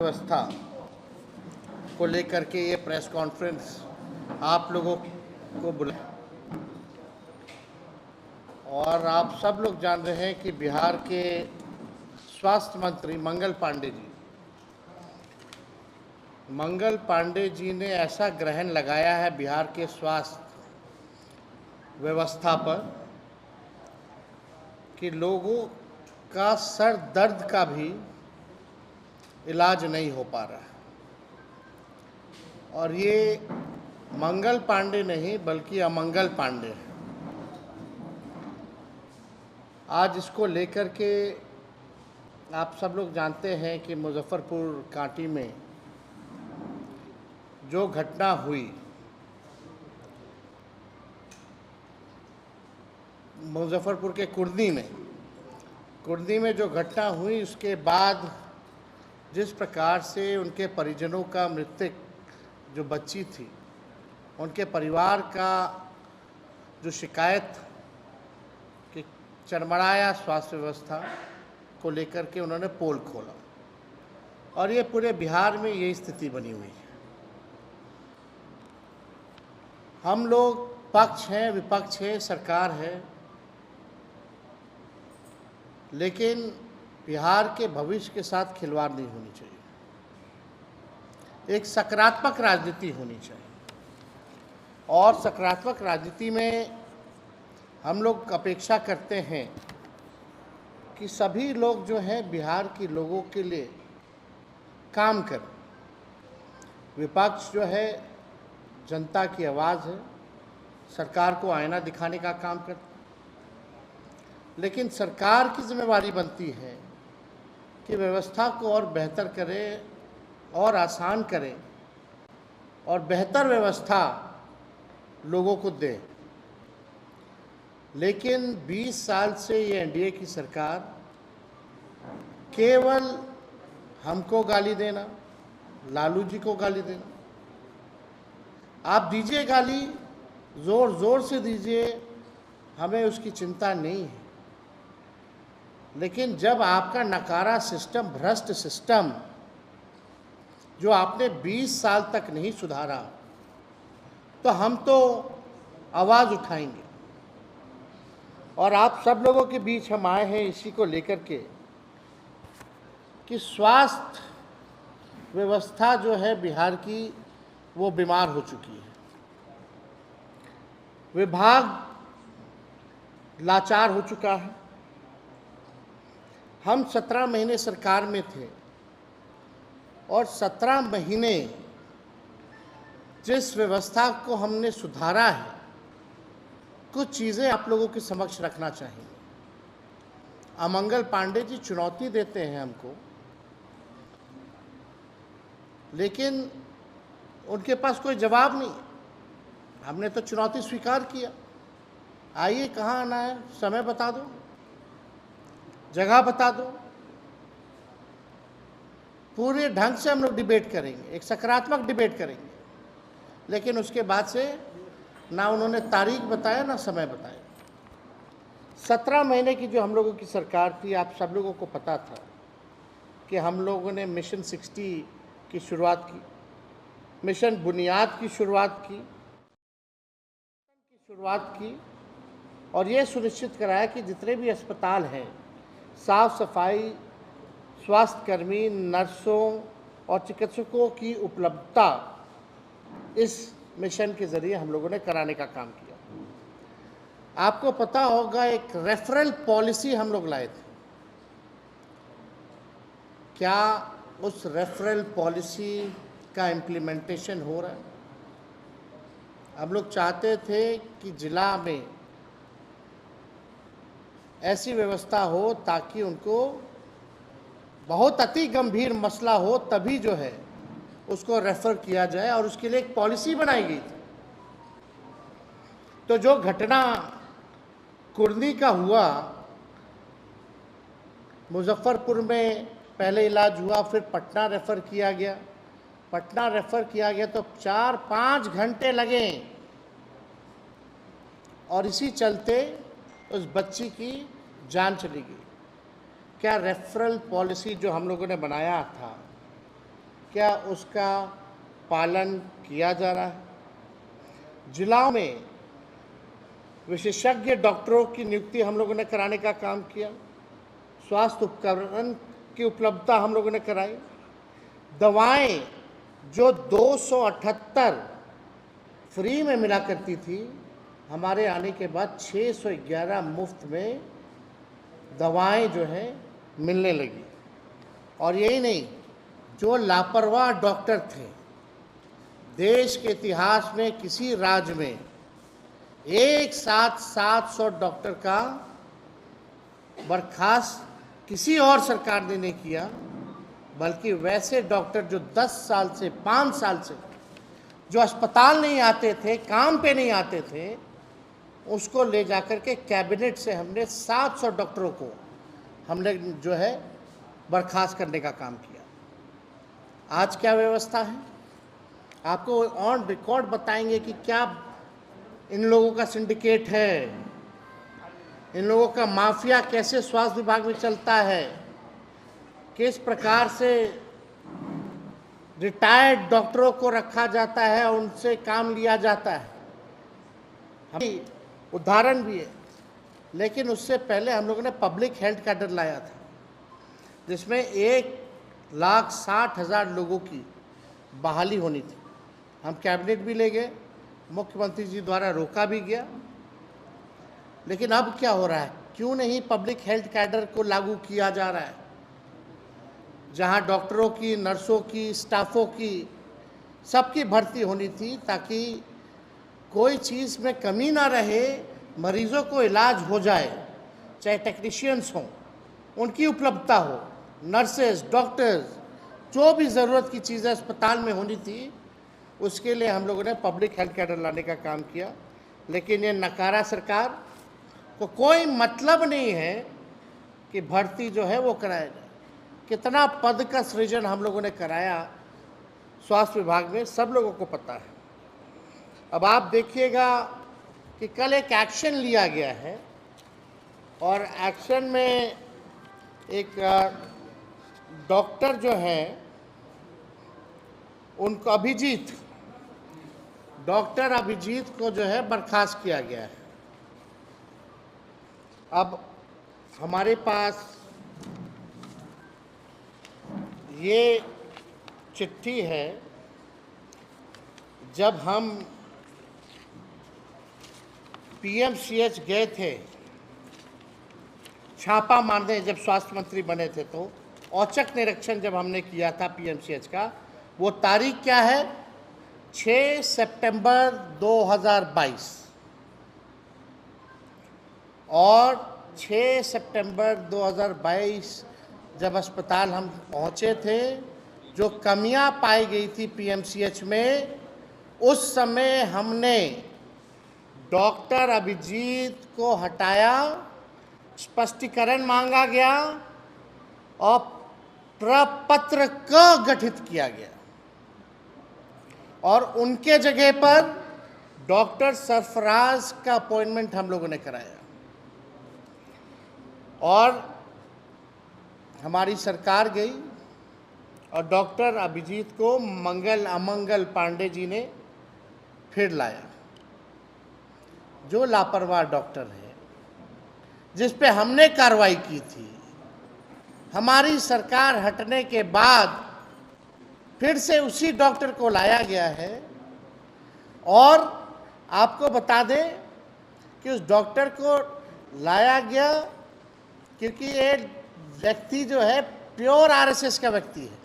व्यवस्था को लेकर के ये प्रेस कॉन्फ्रेंस आप लोगों को बुलाया और आप सब लोग जान रहे हैं कि बिहार के स्वास्थ्य मंत्री मंगल पांडे जी ने ऐसा ग्रहण लगाया है बिहार के स्वास्थ्य व्यवस्था पर कि लोगों का सर दर्द का भी इलाज नहीं हो पा रहा है। और ये मंगल पांडे नहीं बल्कि अमंगल पांडे है। आज इसको लेकर के आप सब लोग जानते हैं कि मुजफ्फरपुर कांटी में जो घटना हुई, मुजफ्फरपुर के कुर्दी में जो घटना हुई, उसके बाद जिस प्रकार से उनके परिजनों का मृतक जो बच्ची थी, उनके परिवार का जो शिकायत कि चरमराया स्वास्थ्य व्यवस्था को लेकर के उन्होंने पोल खोला और ये पूरे बिहार में ये स्थिति बनी हुई है। हम लोग पक्ष हैं, विपक्ष है, सरकार है, लेकिन बिहार के भविष्य के साथ खिलवाड़ नहीं होनी चाहिए। एक सकारात्मक राजनीति होनी चाहिए और सकारात्मक राजनीति में हम लोग अपेक्षा करते हैं कि सभी लोग जो हैं बिहार के लोगों के लिए काम करें। विपक्ष जो है जनता की आवाज़ है, सरकार को आईना दिखाने का काम करता है, लेकिन सरकार की जिम्मेवारी बनती है कि व्यवस्था को और बेहतर करे और आसान करे और बेहतर व्यवस्था लोगों को दे। लेकिन 20 साल से ये एनडीए की सरकार केवल हमको गाली देना, लालू जी को गाली देना, आप दीजिए गाली, ज़ोर ज़ोर से दीजिए, हमें उसकी चिंता नहीं है। लेकिन जब आपका नकारा सिस्टम, भ्रष्ट सिस्टम जो आपने 20 साल तक नहीं सुधारा, तो हम तो आवाज़ उठाएंगे। और आप सब लोगों के बीच हम आए हैं इसी को लेकर के कि स्वास्थ्य व्यवस्था जो है बिहार की, वो बीमार हो चुकी है। विभाग लाचार हो चुका है। हम 17 महीने सरकार में थे और 17 महीने जिस व्यवस्था को हमने सुधारा है, कुछ चीज़ें आप लोगों के समक्ष रखना चाहिए। अमंगल पांडे जी चुनौती देते हैं हमको, लेकिन उनके पास कोई जवाब नहीं। हमने तो चुनौती स्वीकार किया, आइए कहाँ आना है, समय बता दो, जगह बता दो, पूरे ढंग से हम लोग डिबेट करेंगे, एक सकारात्मक डिबेट करेंगे। लेकिन उसके बाद से ना उन्होंने तारीख बताया ना समय बताया। 17 महीने की जो हम लोगों की सरकार थी, आप सब लोगों को पता था कि हम लोगों ने मिशन 60 की शुरुआत की, मिशन बुनियाद की शुरुआत की और ये सुनिश्चित कराया कि जितने भी अस्पताल हैं, साफ सफाई, स्वास्थ्यकर्मी, नर्सों और चिकित्सकों की उपलब्धता इस मिशन के ज़रिए हम लोगों ने कराने का काम किया। आपको पता होगा एक रेफरल पॉलिसी हम लोग लाए थे। क्या उस रेफरल पॉलिसी का इम्प्लीमेंटेशन हो रहा है? हम लोग चाहते थे कि जिला में ऐसी व्यवस्था हो ताकि उनको बहुत अति गंभीर मसला हो तभी जो है उसको रेफ़र किया जाए और उसके लिए एक पॉलिसी बनाई गई थी। तो जो घटना कुर्दी का हुआ, मुजफ्फरपुर में पहले इलाज हुआ, फिर पटना रेफ़र किया गया। पटना रेफ़र किया गया तो 4-5 घंटे लगे और इसी चलते उस बच्ची की जान चली गई। क्या रेफरल पॉलिसी जो हम लोगों ने बनाया था, क्या उसका पालन किया जा रहा है? जिलाओं में विशेषज्ञ डॉक्टरों की नियुक्ति हम लोगों ने कराने का काम किया। स्वास्थ्य उपकरण की उपलब्धता हम लोगों ने कराई। दवाएं जो 278 फ्री में मिला करती थी, हमारे आने के बाद 611 मुफ्त में दवाएं जो है मिलने लगी। और यही नहीं, जो लापरवाह डॉक्टर थे, देश के इतिहास में किसी राज्य में एक साथ 700 डॉक्टर का बर्खास्त किसी और सरकार ने नहीं किया, बल्कि वैसे डॉक्टर जो 10 साल से 5 साल से जो अस्पताल नहीं आते थे, काम पे नहीं आते थे, उसको ले जाकर के कैबिनेट से हमने 700 डॉक्टरों को हमने जो है बर्खास्त करने का काम किया। आज क्या व्यवस्था है, आपको ऑन रिकॉर्ड बताएंगे कि क्या इन लोगों का सिंडिकेट है, इन लोगों का माफिया कैसे स्वास्थ्य विभाग में चलता है, किस प्रकार से रिटायर्ड डॉक्टरों को रखा जाता है, उनसे काम लिया जाता है। हम उदाहरण भी है, लेकिन उससे पहले हम लोगों ने पब्लिक हेल्थ कैडर लाया था, जिसमें 1,60,000 लोगों की बहाली होनी थी। हम कैबिनेट भी ले गए, मुख्यमंत्री जी द्वारा रोका भी गया। लेकिन अब क्या हो रहा है, क्यों नहीं पब्लिक हेल्थ कैडर को लागू किया जा रहा है, जहां डॉक्टरों की, नर्सों की, स्टाफों की, सबकी भर्ती होनी थी, ताकि कोई चीज़ में कमी ना रहे, मरीजों को इलाज हो जाए, चाहे टेक्नीशियंस हों, उनकी उपलब्धता हो, नर्सेज, डॉक्टर्स, जो भी ज़रूरत की चीज़ें अस्पताल में होनी थी, उसके लिए हम लोगों ने पब्लिक हेल्थ कैडर लाने का काम किया। लेकिन ये नकारा सरकार को कोई मतलब नहीं है कि भर्ती जो है वो कराया जाए। कितना पद का सृजन हम लोगों ने कराया स्वास्थ्य विभाग में, सब लोगों को पता है। अब आप देखिएगा कि कल एक एक्शन लिया गया है, और एक्शन में एक डॉक्टर जो है, उनको डॉक्टर अभिजीत को जो है बर्खास्त किया गया है। अब हमारे पास ये चिट्ठी है, जब हम पीएमसीएच गए थे छापा मारने, जब स्वास्थ्य मंत्री बने थे, तो औचक निरीक्षण जब हमने किया था पीएमसीएच का, वो तारीख क्या है, 6 सितंबर 2022, और 6 सितंबर 2022 जब अस्पताल हम पहुँचे थे, जो कमियां पाई गई थी पीएमसीएच में, उस समय हमने डॉक्टर अभिजीत को हटाया, स्पष्टीकरण मांगा गया और प्रपत्र क गठित किया गया, और उनके जगह पर डॉक्टर सरफराज का अपॉइंटमेंट हम लोगों ने कराया। और हमारी सरकार गई और डॉक्टर अभिजीत को मंगल अमंगल पांडे जी ने फिर लाया, जो लापरवाह डॉक्टर है, जिस पे हमने कार्रवाई की थी। हमारी सरकार हटने के बाद फिर से उसी डॉक्टर को लाया गया है, और आपको बता दें कि उस डॉक्टर को लाया गया क्योंकि ये व्यक्ति जो है प्योर आरएसएस का व्यक्ति है।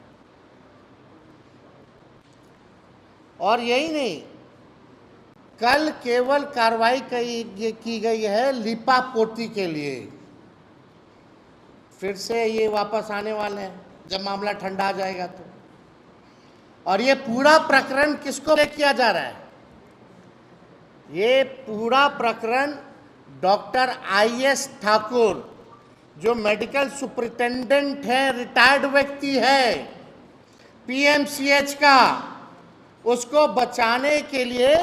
और यही नहीं, कल केवल कार्रवाई की गई है लीपापोती के लिए। फिर से ये वापस आने वाले हैं जब मामला ठंडा आ जाएगा तो। और ये पूरा प्रकरण किसको किया जा रहा है, ये पूरा प्रकरण डॉक्टर आईएस ठाकुर, जो मेडिकल सुपरिटेंडेंट है, रिटायर्ड व्यक्ति है पीएमसीएच का, उसको बचाने के लिए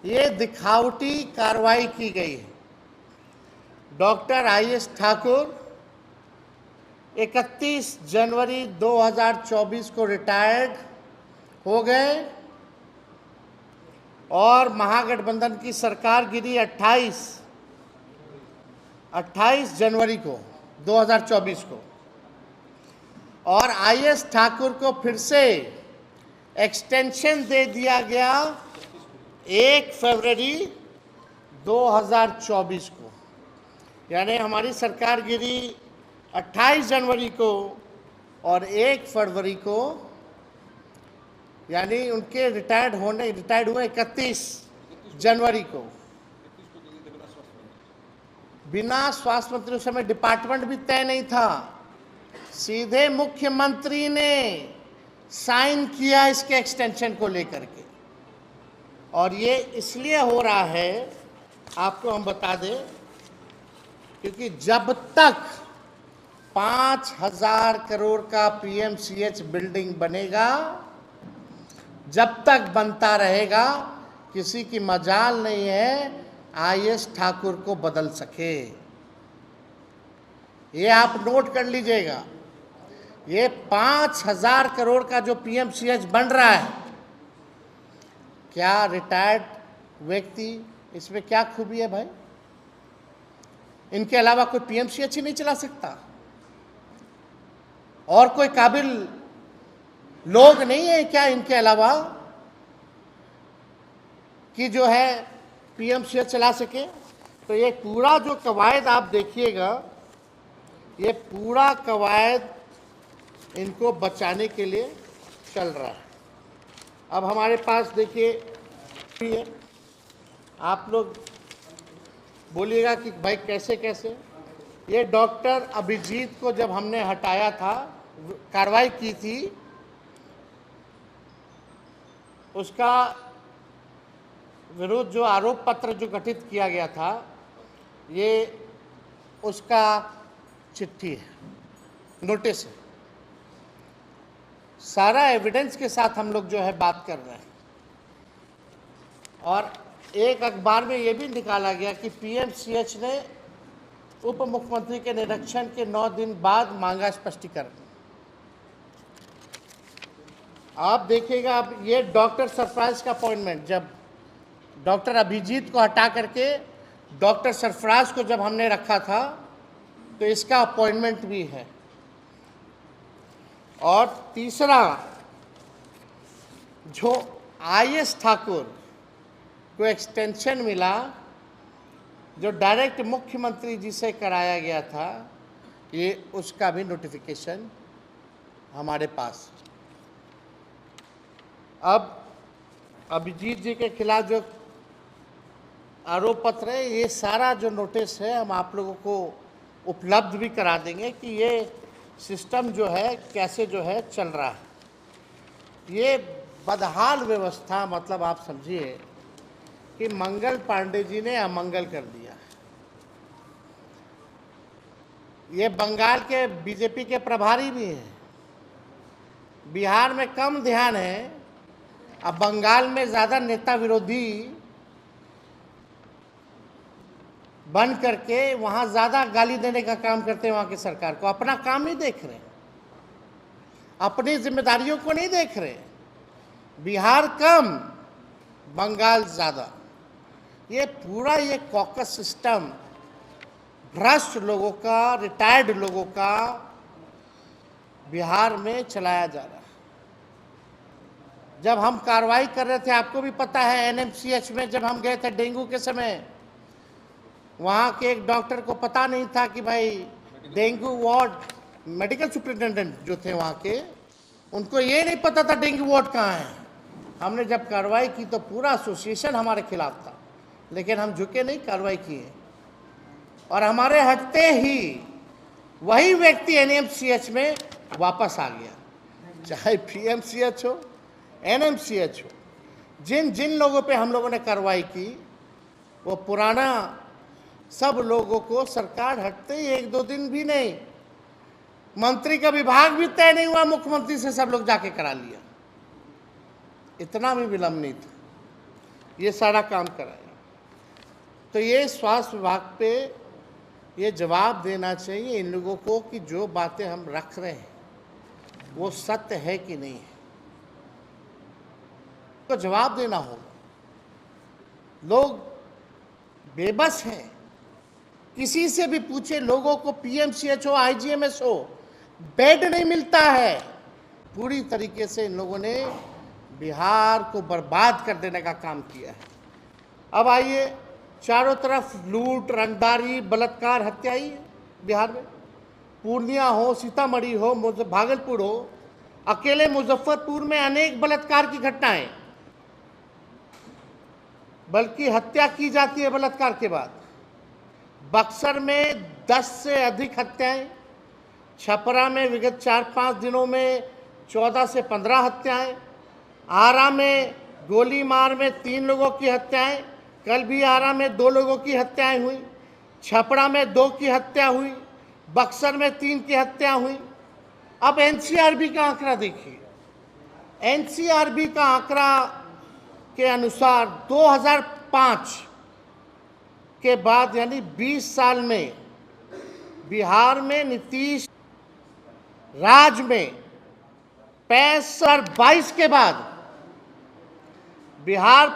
ये दिखावटी कार्रवाई की गई है। डॉक्टर आईएस ठाकुर 31 जनवरी 2024 को रिटायर्ड हो गए और महागठबंधन की सरकार गिरी 28 जनवरी को 2024 को, और आईएस ठाकुर को फिर से एक्सटेंशन दे दिया गया 1 फरवरी 2024 को। यानी हमारी सरकार गिरी 28 जनवरी को और 1 फरवरी को, यानी उनके रिटायर्ड हुए 31 जनवरी को। बिना स्वास्थ्य मंत्री, उस समय डिपार्टमेंट भी तय नहीं था, सीधे मुख्यमंत्री ने साइन किया इसके एक्सटेंशन को लेकर के। और ये इसलिए हो रहा है, आपको हम बता दें, क्योंकि जब तक 5,000 करोड़ का पीएमसीएच बिल्डिंग बनेगा, जब तक बनता रहेगा, किसी की मजाल नहीं है आईएस ठाकुर को बदल सके। ये आप नोट कर लीजिएगा, ये 5,000 करोड़ का जो पीएमसीएच बन रहा है, क्या रिटायर्ड व्यक्ति, इसमें क्या खूबी है भाई? इनके अलावा कोई पीएमसीएच ही नहीं चला सकता? और कोई काबिल लोग नहीं है क्या इनके अलावा कि जो है पीएमसीएच चला सके? तो ये पूरा जो कवायद आप देखिएगा, ये पूरा कवायद इनको बचाने के लिए चल रहा है। अब हमारे पास देखिए, आप लोग बोलिएगा कि भाई कैसे कैसे। ये डॉक्टर अभिजीत को जब हमने हटाया था, कार्रवाई की थी, उसका विरुद्ध जो आरोप पत्र जो गठित किया गया था, ये उसका चिट्ठी है, नोटिस है, सारा एविडेंस के साथ हम लोग जो है बात कर रहे हैं। और एक अखबार में ये भी निकाला गया कि पीएमसीएच ने उप मुख्यमंत्री के निरीक्षण के 9 दिन बाद मांगा स्पष्टीकरण। आप देखिएगा, अब ये डॉक्टर सरफराज का अपॉइंटमेंट, जब डॉक्टर अभिजीत को हटा करके डॉक्टर सरफराज को जब हमने रखा था, तो इसका अपॉइंटमेंट भी है। और तीसरा, जो आईएस ठाकुर को एक्सटेंशन मिला, जो डायरेक्ट मुख्यमंत्री जी से कराया गया था, ये उसका भी नोटिफिकेशन हमारे पास। अब अभिजीत जी के खिलाफ जो आरोप पत्र है, ये सारा जो नोटिस है हम आप लोगों को उपलब्ध भी करा देंगे कि ये सिस्टम जो है कैसे जो है चल रहा है। ये बदहाल व्यवस्था, मतलब आप समझिए कि मंगल पांडे जी ने अमंगल कर दिया। ये बंगाल के बीजेपी के प्रभारी भी हैं, बिहार में कम ध्यान है, अब बंगाल में ज़्यादा नेता विरोधी बन करके वहाँ ज़्यादा गाली देने का काम करते हैं वहाँ की सरकार को। अपना काम नहीं देख रहे, अपनी जिम्मेदारियों को नहीं देख रहे। बिहार कम, बंगाल ज़्यादा। ये पूरा ये कॉकस सिस्टम भ्रष्ट लोगों का, रिटायर्ड लोगों का बिहार में चलाया जा रहा है। जब हम कार्रवाई कर रहे थे, आपको भी पता है, एनएमसीएच में जब हम गए थे डेंगू के समय, वहाँ के एक डॉक्टर को पता नहीं था कि भाई डेंगू वार्ड, मेडिकल सुपरिटेंडेंट जो थे वहाँ के, उनको ये नहीं पता था डेंगू वार्ड कहाँ है। हमने जब कार्रवाई की तो पूरा एसोसिएशन हमारे खिलाफ था, लेकिन हम झुके नहीं, कार्रवाई किए। और हमारे हटते ही वही व्यक्ति एनएमसीएच में वापस आ गया, चाहे पीएमसीएच हो, एनएमसीएच हो। जिन जिन लोगों पे हम लोगों ने कार्रवाई की, वो पुराना सब लोगों को सरकार हटते ही 1-2 दिन भी नहीं, मंत्री का विभाग भी तय नहीं हुआ, मुख्यमंत्री से सब लोग जाके करा लिया। इतना भी विलंब नहीं था, ये सारा काम कराया। तो ये स्वास्थ्य विभाग पे ये जवाब देना चाहिए इन लोगों को कि जो बातें हम रख रहे हैं वो सत्य है कि नहीं है, तो जवाब देना होगा। लोग बेबस हैं, किसी से भी पूछे लोगों को पीएमसीएच हो, आईजीएमएस हो, बेड नहीं मिलता है। पूरी तरीके से इन लोगों ने बिहार को बर्बाद कर देने का काम किया है। अब आइए, चारों तरफ लूट, रंगदारी, बलात्कार, हत्या ही है बिहार में। पूर्णिया हो, सीतामढ़ी हो, भागलपुर हो, अकेले मुजफ्फरपुर में अनेक बलात्कार की घटनाएं, बल्कि हत्या की जाती है बलात्कार के बाद। बक्सर में 10 से अधिक हत्याएं, छपरा में विगत 4-5 दिनों में 14 से 15 हत्याएं, आरा में गोली मार में 3 लोगों की हत्याएं, कल भी आरा में 2 लोगों की हत्याएं हुई, छपरा में 2 की हत्या हुई, बक्सर में 3 की हत्या हुई। अब एनसीआरबी का आंकड़ा देखिए। एनसीआरबी का आंकड़ा के अनुसार 2005 के बाद यानी 20 साल में बिहार में नीतीश राज में 65 और 22 के बाद बिहार